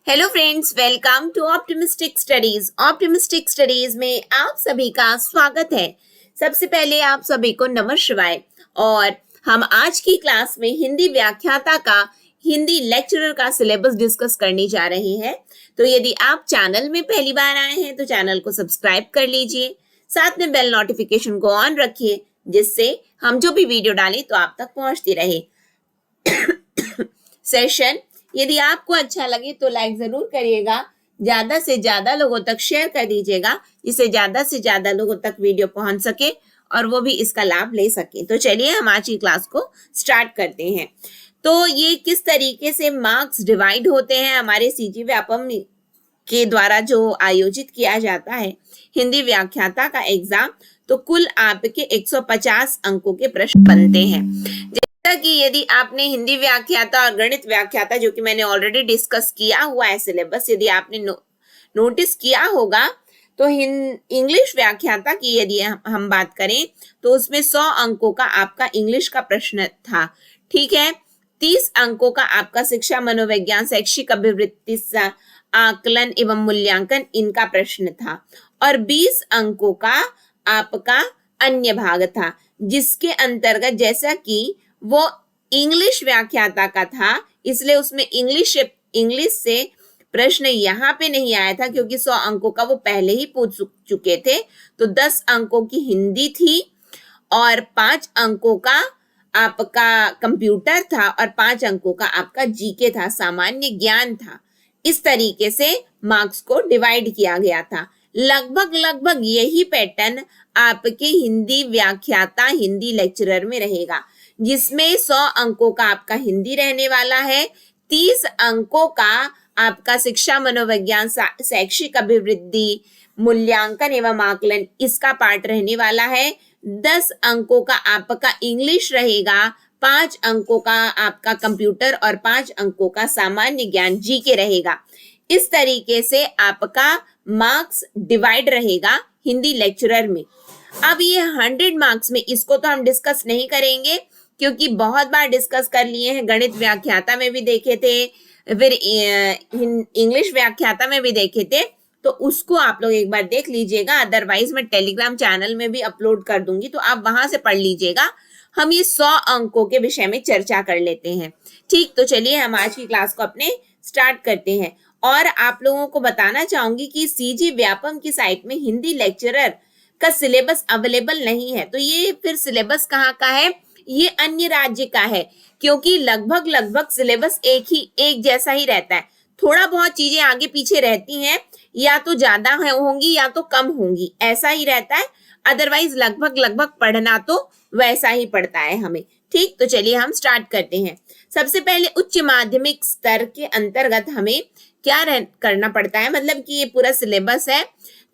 Hello friends, welcome to optimistic studies. Optimistic studies में आप सभी का स्वागत है। सबसे पहले आप सभी को नमः शिवाय। और हम आज की क्लास में हिंदी व्याख्याता का हिंदी लेक्चरर का सिलेबस डिस्कस करने जा रहे हैं। तो यदि आप चैनल में पहली बार आए हैं तो चैनल को सब्सक्राइब कर लीजिए, साथ में बेल नोटिफिकेशन को ऑन रखिए, जिससे हम जो भी वीडियो डालें तो आप तक पहुंचती रहे। सेशन यदि आपको अच्छा लगे तो लाइक जरूर करिएगा, ज्यादा से ज्यादा लोगों तक शेयर कर दीजिएगा, जिससे ज्यादा से ज्यादा लोगों तक वीडियो पहुंच सके और वो भी इसका लाभ ले सके। तो चलिए हम आज की क्लास को स्टार्ट करते हैं। तो ये किस तरीके से मार्क्स डिवाइड होते हैं हमारे सीजी व्यापम के द्वारा जो आयोजित किया जाता है हिंदी व्याख्याता का एग्जाम, तो कुल आपके 150 अंकों के प्रश्न बनते हैं। कि यदि आपने हिंदी व्याख्याता और गणित व्याख्याता, जो कि मैंने ऑलरेडी डिस्कस किया हुआ है सिलेबस, यदि आपने नोटिस किया होगा, तो इंग्लिश व्याख्याता की यदि हम बात करें तो उसमें 100 अंकों का आपका इंग्लिश का प्रश्न था। ठीक है, 30 अंकों का आपका शिक्षा मनोविज्ञान शैक्षिक अभिवृत्ति आकलन एवं मूल्यांकन इनका प्रश्न था, और 20 अंकों का आपका अन्य भाग था, जिसके अंतर्गत जैसा कि वो इंग्लिश व्याख्याता का था, इसलिए उसमें इंग्लिश से प्रश्न यहाँ पे नहीं आया था, क्योंकि 100 अंकों का वो पहले ही पूछ चुके थे। तो 10 अंकों की हिंदी थी और 5 अंकों का आपका कंप्यूटर था और 5 अंकों का आपका जीके था, सामान्य ज्ञान था। इस तरीके से मार्क्स को डिवाइड किया गया था। लगभग यही पैटर्न आपके हिंदी व्याख्याता हिंदी लेक्चरर में रहेगा, जिसमें 100 अंकों का आपका हिंदी रहने वाला है, 30 अंकों का आपका शिक्षा मनोविज्ञान शैक्षिक अभिवृद्धि मूल्यांकन एवं आकलन इसका पार्ट रहने वाला है, 10 अंकों का आपका इंग्लिश रहेगा, 5 अंकों का आपका कंप्यूटर और 5 अंकों का सामान्य ज्ञान जीके रहेगा। इस तरीके से आपका मार्क्स डिवाइड रहेगा हिंदी लेक्चरर में। अब ये 100 मार्क्स में, इसको तो हम डिस्कस नहीं करेंगे क्योंकि बहुत बार डिस्कस कर लिए हैं, गणित व्याख्याता में भी देखे थे, फिर इंग्लिश व्याख्याता में भी देखे थे, तो उसको आप लोग एक बार देख लीजिएगा। अदरवाइज मैं टेलीग्राम चैनल में भी अपलोड कर दूंगी, तो आप वहां से पढ़ लीजिएगा। हम ये 100 अंकों के विषय में चर्चा कर लेते हैं। ठीक, तो चलिए हम आज की क्लास को अपने स्टार्ट करते हैं। और आप लोगों को बताना चाहूंगी कि सीजी व्यापम की साइट में हिंदी लेक्चरर का सिलेबस अवेलेबल नहीं है। तो ये फिर सिलेबस कहाँ का है? ये अन्य राज्य का है, क्योंकि लगभग सिलेबस एक जैसा ही रहता है। थोड़ा बहुत चीजें आगे पीछे रहती हैं, या तो ज्यादा होंगी या तो कम होंगी, ऐसा ही रहता है। अदरवाइज लगभग पढ़ना तो वैसा ही पड़ता है हमें। ठीक, तो चलिए हम स्टार्ट करते हैं। सबसे पहले उच्च माध्यमिक स्तर के अंतर्गत हमें क्या करना पड़ता है, मतलब कि ये पूरा सिलेबस है।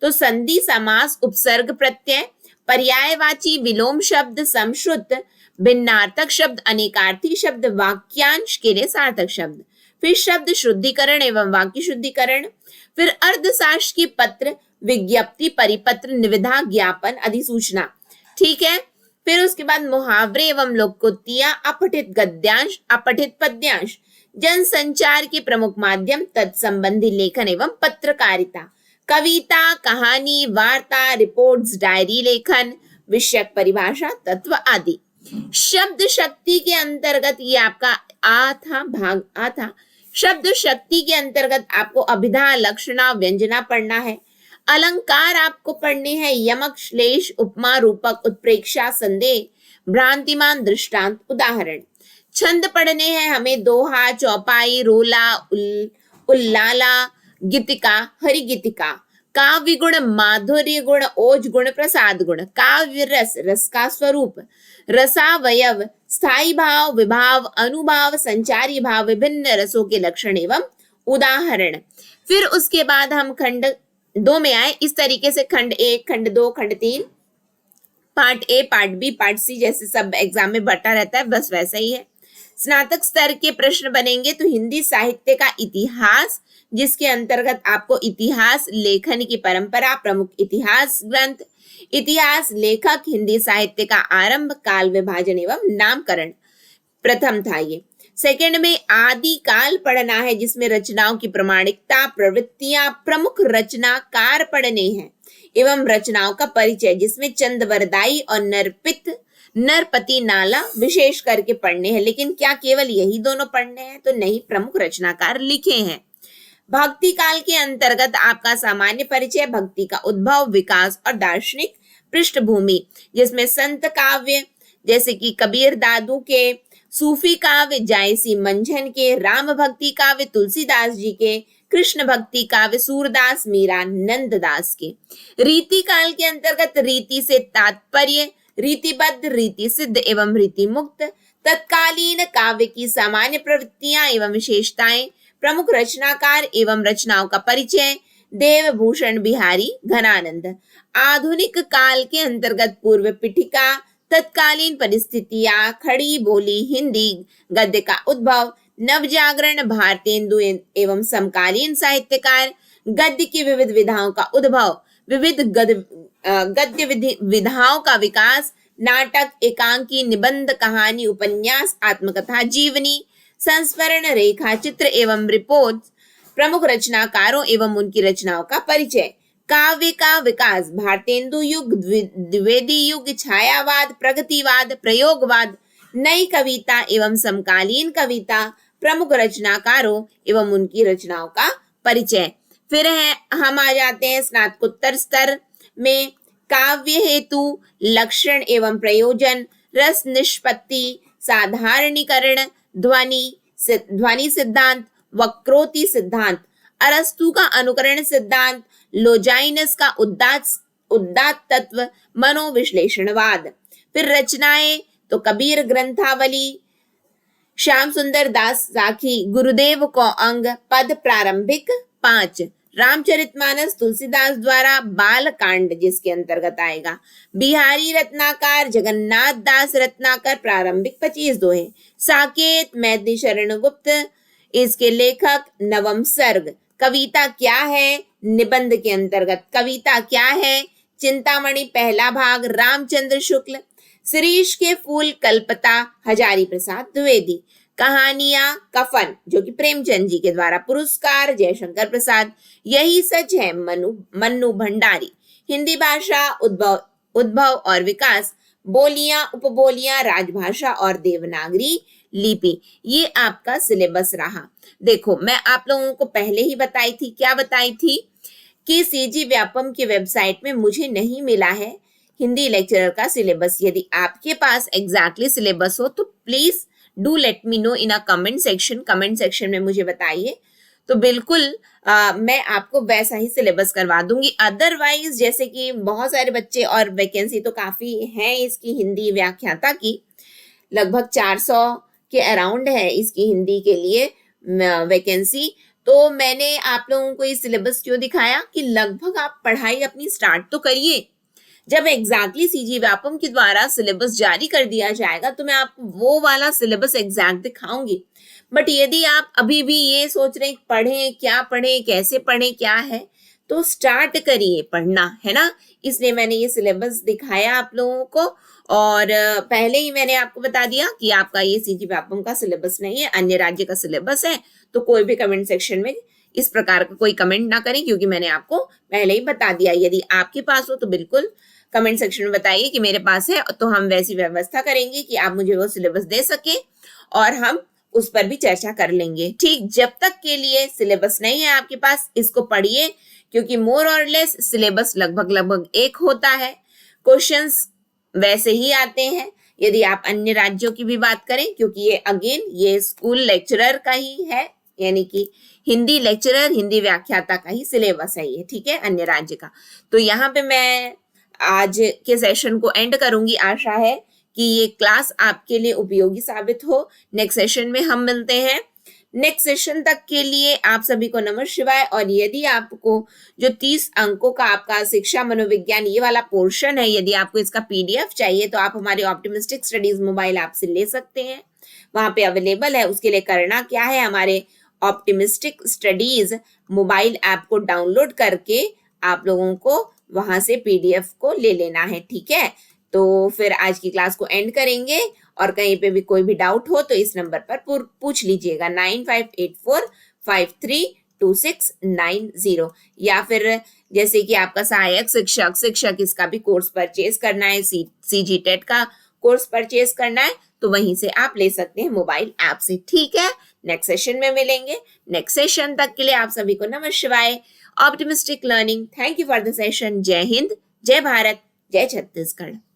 तो संधि समास उपसर्ग प्रत्यय, पर्यायवाची विलोम शब्द, समश्रुत भिन्नार्थक शब्द, अनेकार्थी शब्द, वाक्यांश के लिए सार्थक शब्द, फिर शब्द शुद्धिकरण एवं वाक्य शुद्धिकरण, फिर अर्थशास्त्र की पत्र, विज्ञप्ति, परिपत्र, निविदा, ज्ञापन, अधिसूचना। ठीक है, फिर उसके बाद मुहावरे एवं लोकोक्तियां, अपठित गद्यांश, अपठित पद्यांश, जनसंचार के प्रमुख माध्यम, तत्संबंधी लेखन एवं पत्रकारिता, कविता, कहानी, वार्ता, रिपोर्ट्स, डायरी लेखन, विषयक परिभाषा, तत्व आदि। शब्द शक्ति के अंतर्गत ये आपका भाग आ था। शब्द शक्ति के अंतर्गत आपको अभिधा, लक्षणा, व्यंजना पढ़ना है। अलंकार आपको पढ़ने हैं, यमक, श्लेष, उपमा, रूपक, उत्प्रेक्षा, संदेह, भ्रांतिमान, दृष्टांत, उदाहरण। छंद पढ़ने हैं हमें, दोहा, चौपाई, रोला, उल्लाला, गीतिका, हरिगीतिका। काव्य गुण, माधुर्य गुण, ओज गुण, प्रसाद गुण। काव्य रस, रस का स्वरूप, रसावयव, स्थायी भाव, विभाव, अनुभाव, संचारी भाव, विभिन्न रसों के लक्षण एवं उदाहरण। फिर उसके बाद हम खंड 2 में आए। इस तरीके से खंड 1, खंड 2, खंड 3, part A, part B, part C, जैसे सब एग्जाम में बटा रहता है, बस वैसा ही है। स्नातक स्तर के प्रश्न बनेंगे तो हिंदी साहित्य का इतिहास, जिसके अंतर्गत आपको इतिहास लेखन की परंपरा, प्रमुख इतिहास ग्रंथ, इतिहास लेखक, हिंदी साहित्य का आरंभ, काल विभाजन एवं नामकरण प्रथम था ये। सेकंड में आदिकाल पढ़ना है, जिसमें रचनाओं की प्रमाणिकता, प्रवृत्तियां, प्रमुख रचनाकार पढ़ने हैं एवं रचनाओं का परिचय, जिसमें चंदवरदाई और नरपति नाला विशेष करके पढ़ने हैं। लेकिन क्या केवल यही दोनों पढ़ने हैं? तो नहीं, प्रमुख रचनाकार लिखे हैं। भक्ति काल के अंतर्गत आपका सामान्य परिचय, भक्ति का उद्भव, विकास और दार्शनिक पृष्ठभूमि, जिसमें संत काव्य जैसे कि कबीर दादू के, सूफी काव्य जायसी मंझन के, राम भक्ति काव्य तुलसीदास जी के, कृष्ण भक्ति काव्य सूरदास मीरा नंददास के। रीति काल के अंतर्गत रीति से तात्पर्य, रीतिबद्ध, रीति सिद्ध एवं रीति मुक्त, तत्कालीन काव्य की सामान्य प्रवृत्तियां एवं विशेषताएं, प्रमुख रचनाकार एवं रचनाओं का परिचय, देवभूषण बिहारी घनानंद। आधुनिक काल के अंतर्गत पूर्व पीठिका, तत्कालीन परिस्थितियां, खड़ी बोली हिंदी गद्य का उद्भव, नवजागरण, भारतेंदु एवं समकालीन साहित्यकार, गद्य की विविध विधाओं का उद्भव, विविध गद्य विधाओं का विकास, नाटक, एकांकी, निबंध, कहानी, उपन्यास, आत्मकथा, जीवनी, संस्मरण, रेखा चित्र एवं रिपोर्ट, प्रमुख रचनाकारों एवं उनकी रचनाओं का परिचय, काव्य का विकास, भारतेंदु युग, द्विवेदी युग, छायावाद, प्रगतिवाद, प्रयोगवाद, नई कविता एवं समकालीन कविता, प्रमुख रचनाकारों एवं उनकी रचनाओं का परिचय। फिर है हम आ जाते हैं स्नातकोत्तर स्तर में, काव्य हेतु, लक्षण एवं प्रयोजन, रस निष्पत्ति, साधारणीकरण, ध्वनि सिद्धांत, वक्रोक्ति सिद्धांत, अरस्तु का अनुकरण सिद्धांत, लोजाइनस का उदात्त तत्व, मनोविश्लेषणवाद। फिर रचनाएं तो कबीर ग्रंथावली, श्याम सुंदर दास साखी, गुरुदेव को अंग, पद प्रारंभिक 5, रामचरितमानस तुलसीदास द्वारा, बाल कांड जिसके अंतर्गत आएगा, बिहारी रत्नाकर, जगन्नाथ दास रत्नाकर, प्रारंभिक 25 दोहे, साकेत मैथिली शरण गुप्त, इसके लेखक, नवम सर्ग। कविता क्या है? निबंध के अंतर्गत कविता क्या है? चिंतामणि पहला भाग, रामचंद्र शुक्ल, शिरीष के फूल, कल्पता, हजारी प्रसाद द्विवेदी। कहानियां, कफन जो कि प्रेमचंद जी के द्वारा, पुरस्कार, जयशंकर प्रसाद, यही सच है, मन्नू भंडारी। हिंदी भाषा, उद्भव और विकास, बोलियां, उपबोलियां, राजभाषा और देवनागरी लिपि। ये आपका सिलेबस रहा। देखो, मैं आप लोगों को पहले ही बताई थी, क्या बताई थी कि सीजी व्यापम की वेबसाइट में मुझे नहीं मिला है हिंदी लेक्चरर का सिलेबस। यदि आपके पास एग्जैक्टली सिलेबस हो तो please do let me know in a comment section में मुझे बताइए, तो बिल्कुल मैं आपको वैसा ही सिलेबस करवा दूंगी। अदरवाइज जैसे कि बहुत सारे बच्चे, और वैकेंसी तो काफी है इसकी हिंदी व्याख्याता की, लगभग 400 के अराउंड है इसकी हिंदी के लिए वैकेंसी। तो मैंने आप लोगों को ये सिलेबस क्यों दिखाया कि लगभग आप पढ़ाई अपनी स्टार्ट तो करिए। जब एग्जैक्टली सीजी व्यापम के द्वारा सिलेबस जारी कर दिया जाएगा तो मैं आपको वो वाला सिलेबस एग्जैक्ट दिखाऊंगी। बट यदि आप अभी भी ये सोच रहे हैं पढ़ें, क्या पढ़ें, कैसे पढ़ें, क्या है, तो स्टार्ट करिए पढ़ना, है ना। इसलिए मैंने ये सिलेबस दिखाया आप लोगों को, और पहले ही मैंने आपको बता दिया कि आपका ये सीजी व्यापम का सिलेबस नहीं है, अन्य राज्य का सिलेबस है। तो कोई भी कमेंट सेक्शन में इस प्रकार का कोई कमेंट ना करें, क्योंकि मैंने आपको पहले ही बता दिया। यदि आपके पास हो तो बिल्कुल कमेंट सेक्शन में बताइए कि मेरे पास है, तो हम वैसी व्यवस्था करेंगे कि आप मुझे वो सिलेबस दे सके और हम उस पर भी चर्चा कर लेंगे। ठीक, जब तक के लिए सिलेबस नहीं है आपके पास, इसको पढ़िए, क्योंकि मोर और लेस सिलेबस लगभग एक होता है। क्वेश्चंस वैसे ही आते हैं यदि आप अन्य राज्यों की भी बात करें, क्योंकि ये अगेन ये स्कूल लेक्चरर का ही है, यानी कि हिंदी लेक्चरर, हिंदी व्याख्याता का ही सिलेबस है ये, ठीक है, अन्य राज्य का। तो यहाँ पे मैं आज के सेशन को एंड करूंगी। आशा है कि ये क्लास आपके लिए उपयोगी साबित हो। नेक्स्ट सेशन में हम मिलते हैं। नेक्स्ट सेशन तक के लिए आप सभी को नमः शिवाय। और यदि आपको जो 30 अंकों का आपका शिक्षा मनोविज्ञान ये वाला पोर्शन है, यदि आपको इसका PDF चाहिए तो आप हमारे ऑप्टिमिस्टिक स्टडीज मोबाइल ऐप से ले सकते हैं, वहां पे अवेलेबल है। उसके लिए करना क्या है, हमारे ऑप्टिमिस्टिक स्टडीज मोबाइल ऐप को डाउनलोड करके आप लोगों को वहां से PDF को ले लेना है, ठीक है। तो फिर आज की क्लास को एंड करेंगे और कहीं पे भी कोई भी डाउट हो तो इस नंबर पर पूछ लीजिएगा 9584532690। या फिर जैसे कि आपका सहायक शिक्षक इसका भी कोर्स परचेज करना है, CGTET का कोर्स परचेज करना है, तो वहीं से आप ले सकते हैं मोबाइल ऐप से। ठीक है, नेक्स्ट सेशन में मिलेंगे। नेक्स्ट सेशन तक के लिए आप सभी को नमः शिवाय, optimistic learning. Thank you for the session. जय हिंद, जय भारत, जय छत्तीसगढ़।